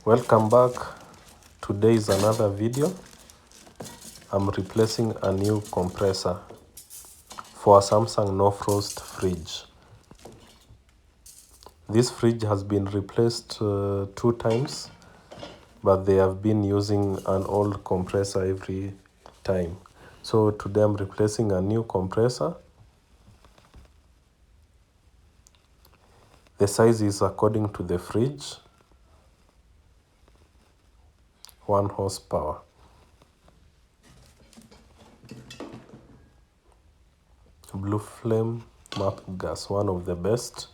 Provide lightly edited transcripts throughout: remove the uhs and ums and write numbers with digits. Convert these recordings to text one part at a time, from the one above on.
Welcome back. Today is another video. I'm replacing a new compressor for a Samsung no frost fridge. This fridge has been replaced 2 times, but they have been using an old compressor every time. So today I'm replacing a new compressor. The size is according to the fridge, 1 horsepower. Blue flame map gas, one of the best.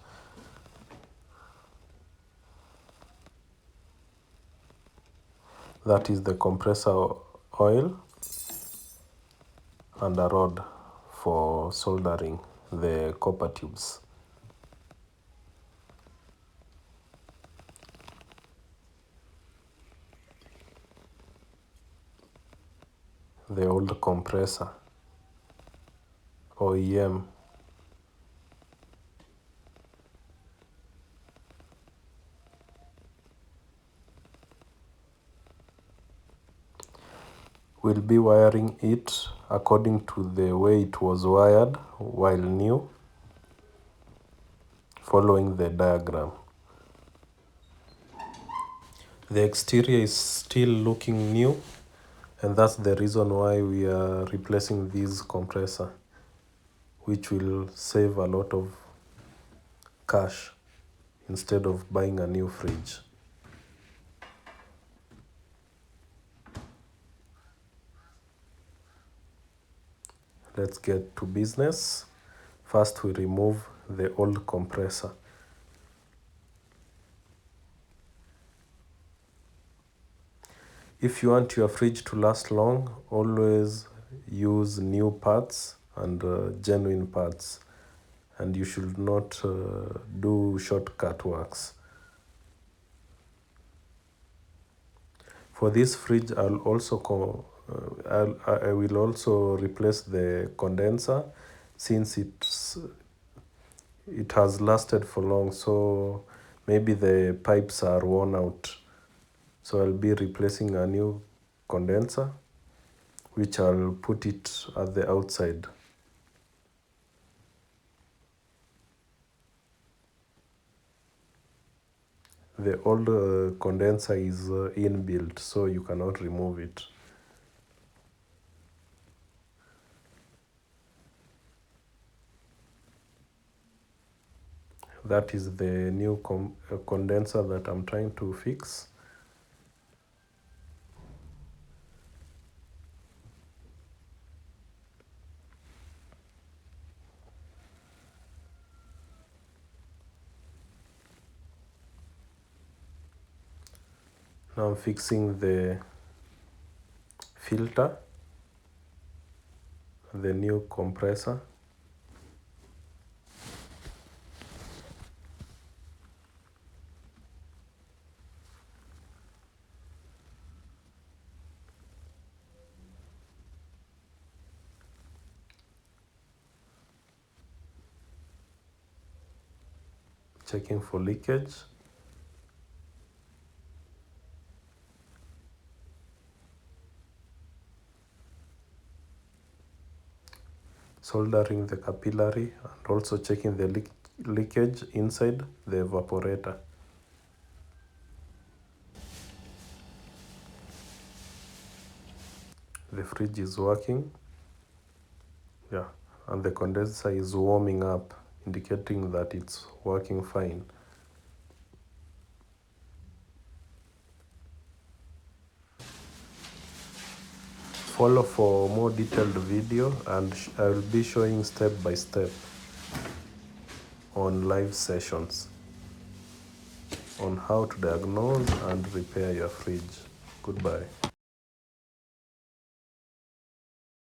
That is the compressor oil and a rod for soldering the copper tubes. The old compressor, OEM. We'll be wiring it according to the way it was wired while new, following the diagram. The exterior is still looking new, and that's the reason why we are replacing this compressor, which will save a lot of cash instead of buying a new fridge. Let's get to business. First, we remove the old compressor. If you want your fridge to last long, always use new parts and genuine parts, and you should not do shortcut works. For this fridge, I will also replace the condenser, since it has lasted for long, so maybe the pipes are worn out. So I'll be replacing a new condenser, which I'll put it at the outside. The old condenser is inbuilt, so you cannot remove it. That is the new condenser that I'm trying to fix. Now I'm fixing the filter, the new compressor. Checking for leakage. Soldering the capillary, and also checking the leakage inside the evaporator. The fridge is working. Yeah, and the condenser is warming up, indicating that it's working fine. Follow for more detailed video, and I will be showing step by step on live sessions on how to diagnose and repair your fridge. Goodbye.